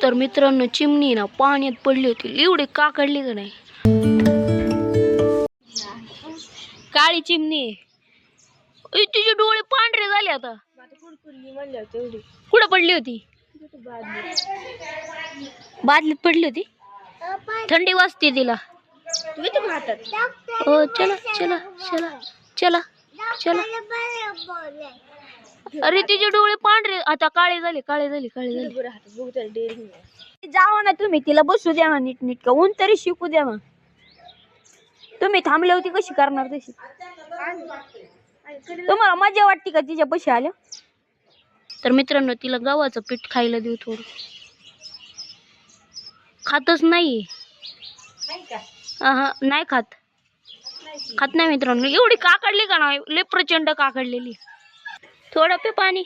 तर मित्रांनो चिमणी ना पाण्यात पडली होती, एवढी काकडली का नाही. काळी चिमणी तिचे डोळे पांढरे झाले आता. कुठं पडली होती? बादलीत पडली होती. थंडी वाजते तिला. हो चला चला चला चला चला. अरे तिचे डोळे पांढरे आता काळे झाले काळे झाले काळे झाले. जावा ना तुम्ही, तिला बसू द्या ना नीट नीट. ऊन तरी शिकू द्या ना. तुम्ही थांबले होती कशी करणार तशी? तुम्हाला मजा वाटते का तिच्या पैसे आल्या? तर मित्रांनो तिला गव्हाचं पीठ खायला देऊ थोडं. खातच नाही. नाही खात खात नाही मित्रांनो. एवढी काकडली का नाही, लय प्रचंड काकडलेली. थोडं पे पाणी.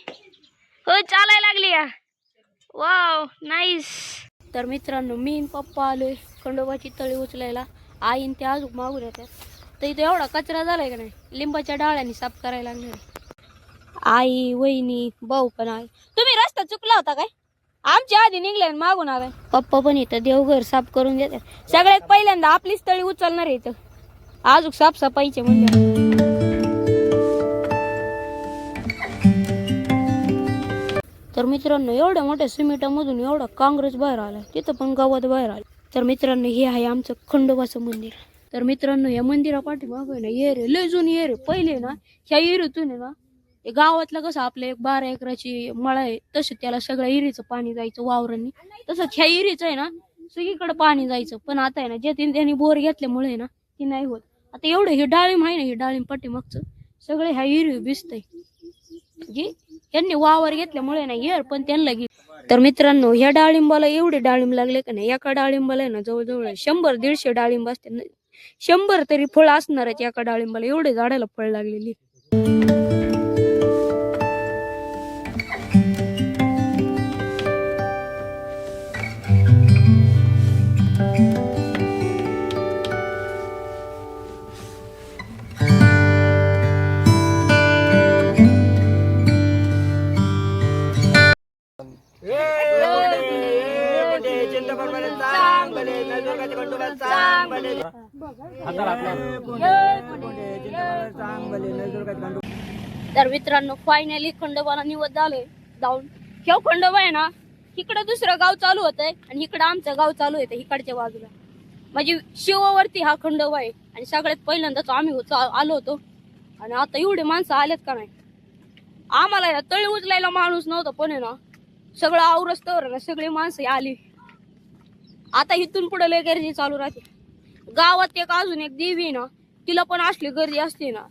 हो चालायला लागली या. Wow nice. तर मित्रांनो मी पप्पा आलोय खंडोबाची तळी उचलायला. आईन ते अजून मागून येतात. तर इथे एवढा कचरा झालाय का नाही, लिंबाच्या डाळ्यांनी साफ करायला लागणार. आई वहिनी भाऊ पण आहे. तुम्ही रस्ता चुकला होता काय? आमच्या आधी निघले मागून आलाय. पप्पा पण इथं देवघर साफ करून देतात. सगळ्यात पहिल्यांदा आपलीच तळी उचलणार आहे इथं. अजून साफसफाईचे म्हणजे. तर मित्रांनो एवढ्या मोठ्या सिमेंटामधून एवढा काँग्रेस बाहेर आलाय, तिथं पण गवत बाहेर आलं. तर मित्रांनो हे आहे आमचं खंडोबाचं मंदिर. तर मित्रांनो या मंदिरा पाठीमागं ना येरे लय जुनी येरे. पहिले ना ह्या येरीतून आहे ना गावातलं कसं आपलं एक 12 एकराची मळा आहे, तसं त्याला सगळ्या इरीचं पाणी जायचं वावरांनी. तसंच ह्या इरीचं आहे ना सगळीकडे पाणी जायचं. पण आता आहे ना जे त्यांनी बोर घेतल्यामुळे आहे ना ती नाही होत. आता एवढं हे डाळिंब आहे ना, हे डाळिंब पाठीमागचं सगळे ह्या इरी भिजतंय. म्हणजे यांनी वावर घेतल्यामुळे ना येर पण त्यांना घे. तर मित्रांनो ह्या डाळिंबाला एवढे डाळिंब लागले का नाही, एका डाळिंबाला आहे ना जवळजवळ 100-150 डाळिंब असते. 100 तरी फळ असणार आहे एका डाळिंबाला. एवढे झाडाला फळ लागलेली. तर मित्रांनो फायनली खंडोबाला निवड झालोय जाऊन. ह्यो खंडोबा आहे ना इकडं दुसरं गाव चालू होतंय आणि इकडं आमचं गाव चालू होतं इकडच्या बाजूला. म्हणजे शिवावरती हा खंडोबा आहे. आणि सगळ्यात पहिल्यांदाच आम्ही आलो होतो. आणि आता एवढे माणसं आलेत का नाही. आम्हाला तळी उचलायला माणूस नव्हता, पण आहे ना सगळं आवरस्तवर ना सगळी माणसं आली. आता इथून पुढे लय गर्दी चालू राहते. गावात एक अजून एक देवी ना, तिला पण असली गर्दी असते ना.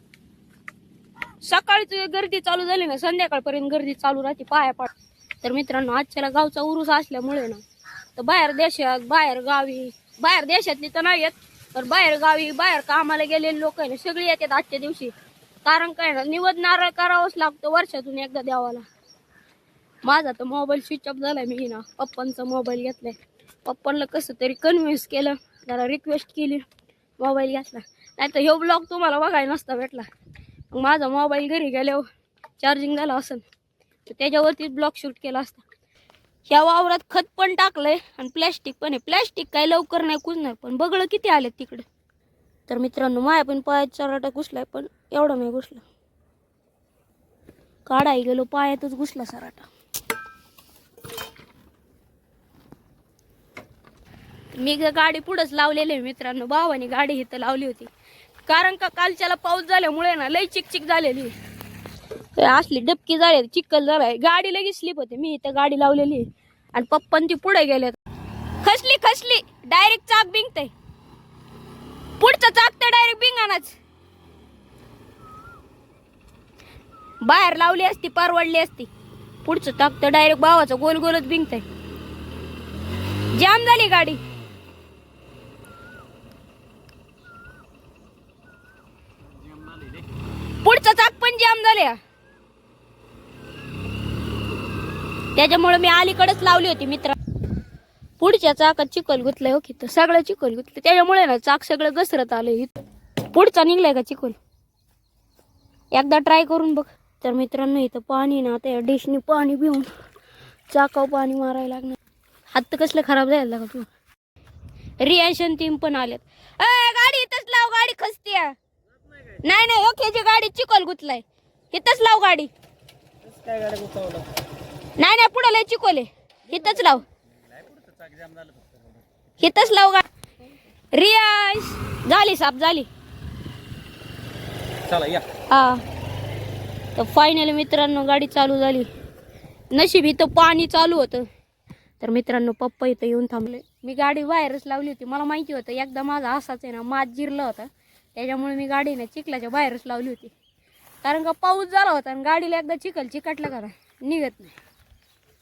सकाळची गर्दी चालू झाली ना संध्याकाळपर्यंत गर्दी चालू राहते पाया पाड. तर मित्रांनो आजच्याला गावचा उरूस असल्यामुळे ना तर बाहेर देशात बाहेर गावी, बाहेर देशातली तर नाही येत, तर बाहेर गावी बाहेर कामाला गेलेले लोक आहे ना सगळी येतात आजच्या दिवशी. कारण काय ना निवद नारळ करावंच लागतं वर्षातून एकदा देवाला. माझा तर मोबाईल स्विच ऑफ झालाय. मी ना पप्पांचा मोबाईल घेतलाय. पप्पांना कसं तरी कन्व्हिन्स केलं, जरा रिक्वेस्ट केली, मोबाईल घेतला. नाही तर ह्यो ब्लॉग तुम्हाला बघायला नसता भेटला. मग माझा मोबाईल घरी गेल्यावर चार्जिंग झाला असेल तर त्याच्यावरती ब्लॉग शूट केला असता. ह्या वावरात खत पण टाकलंय आणि प्लॅस्टिक पण आहे. प्लॅस्टिक काय लवकर नाही कुजणार, पण बगळं किती आलेत तिकडे. तर मित्रांनो माया पण पायात चराटा घुसलाय, पण एवढा नाही घुसला. काढाय गेलो पायातच घुसला सराटा. मी गाडी पुढंच लावलेली आहे मित्रांनो. भावाने गाडी इथं लावली होती, कारण का कालच्याला पाऊस झाल्यामुळे ना लय चिकचिक झालेली. असली डबकी झाली, चिखल झालाय. गाडी लगेच स्लिप होते. मी इथं गाडी लावलेली आणि पप्पन ती पुढे गेले. खसली डायरेक्ट चाक बिंगतय. पुढचं चाक तर डायरेक्ट बिंगानाच. बाहेर लावली असती परवडली असती. पुढचं चाक तर डायरेक्ट भावाचं गोल गोलच बिंगतय. जाम झाली गाडी. पुढचं चाक पण जाम झाले. त्याच्यामुळे मी अलीकडेच लावली होती मित्रा. पुढच्या चाकात चिखल गुतलंय. ओके तर सगळं चिखल गुतलं, त्याच्यामुळे ना चाक सगळं घसरत आलंय. पुढचा निघलाय का चिखल, एकदा ट्राय करून बघ. तर मित्रांनो इथं पाणी ना त्या डिशनी पाणी पिऊन चाकाव पाणी मारायला लागणार. हात तर कसलं खराब झाला का तू. रिॲक्शन टीम पण आल्यात. गाडी इथंच लाव, गाडी खसते. नाही नाही ओकेची गाडी चिकोल गुतलाय. इथंच लाव गाडी. नाही नाही पुढे लय चिकोले. इथंच लाव, इथंच लाव गाडी. रियाश झाली साफ झाली. हा तर फायनली मित्रांनो गाडी चालू झाली. नशीब इथं पाणी चालू होतं. तर मित्रांनो पप्पा इथं येऊन थांबले. मी गाडी बाहेरच लावली होती. मला माहिती होतं एकदा माझा असाच आहे ना मात जिरला होता, त्याच्यामुळे मी गाडीने चिखलाच्या बाहेरच लावली होती. कारण का पाऊस झाला होता आणि गाडीला एकदा चिखटला करा निघत नाही.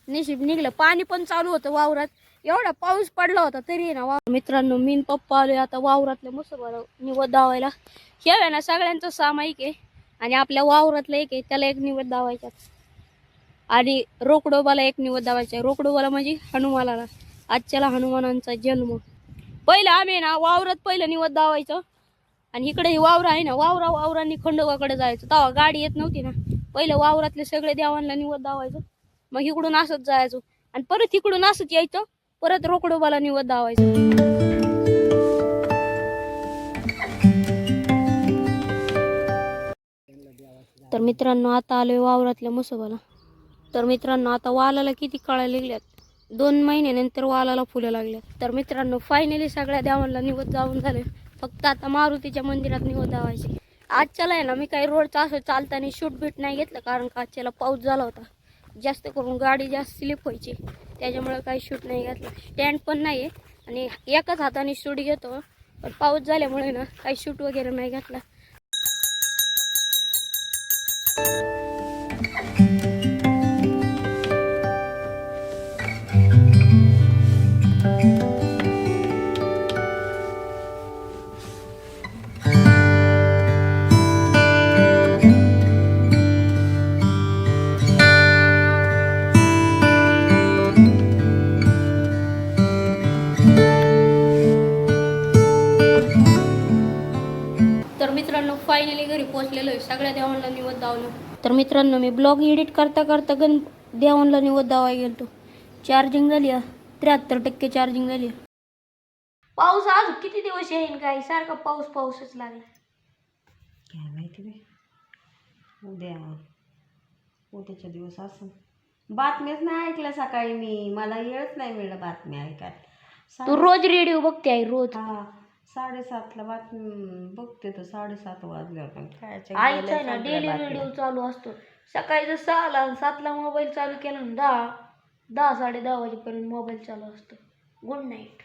नशीब निघलं. पाणी पण चालू होतं वावरात. एवढा पाऊस पडला होता तरी ना मित्रांनो मी न पप्पा आले आता वावरातल्या मुसबाला निवड दावायला. हे आहे ना सगळ्यांचं सामायिक आहे आणि आपल्या वावरातलं एक आहे त्याला एक निवड दावायचा आणि रोकडोबाला एक निवड दावायचा. रोकडोबाला म्हणजे हनुमानाला. आजच्याला हनुमानांचा जन्म. पहिलं आम्ही ना वावरात पहिलं निवड दावायचं आणि इकडे वावर आहे ना वावरांनी खंडोबाकडे जायचं. तेव्हा गाडी येत नव्हती ना. पहिलं वावरातले सगळे देवांना निवड दावायचं, मग इकडून असंच जायचो आणि परत इकडून असंच यायचं, परत रोकडोबाला निवड दावायचं. तर मित्रांनो आता आलोय वावरातल्या मुसोबाला. तर मित्रांनो आता वालाला किती कळा लागल्यात. 2 महिन्यानंतर वालाला फुलं लागल्यात. तर मित्रांनो फायनली सगळ्या देवांना निवड जाऊन झाले. फक्त आता मारुतीच्या मंदिरात निवड दावायची. आजच्याला आहे ना मी काही रोडचं असं चालताना शूट बीट नाही घेतलं, कारण का आजच्याला पाऊस झाला होता. जास्त करून गाडी जास्त स्लिप व्हायची, त्याच्यामुळे काही शूट नाही घेतलं. स्टँड पण नाही आहे आणि एकाच हाताने शूट घेतो, पण पाऊस झाल्यामुळे ना काही शूट वगैरे नाही घेतला. तर मित्रांनो फायनली घरी पोहोचलेलो आहे. सगळ्या देवांना निवद दावलं. तर मित्रांनो मी ब्लॉग एडिट करता करता देवांना निवद दावाय गेलतो. चार्जिंग झाली 73% चार्जिंग झाली. पाऊस आज किती दिवस येईन काय सारखा पाऊसच लागला. काय माहिती बाई. उद्याच्या दिवस असं बातम्याच नाही ऐकल्या सकाळी मी. मला वेळच नाही मिळलं बातम्या ऐकायला. तू रोज रेडिओ बघते आहे रोज? हा 7:30ला बातमी बघते तर 7:30 वाजल्यावर आईचा ना डेली रेडिओ चालू असतो. सकाळी जर 6ला 7ला मोबाईल चालू केला ना 10 10 10:30 वाजेपर्यंत मोबाईल चालू असतो. Good night.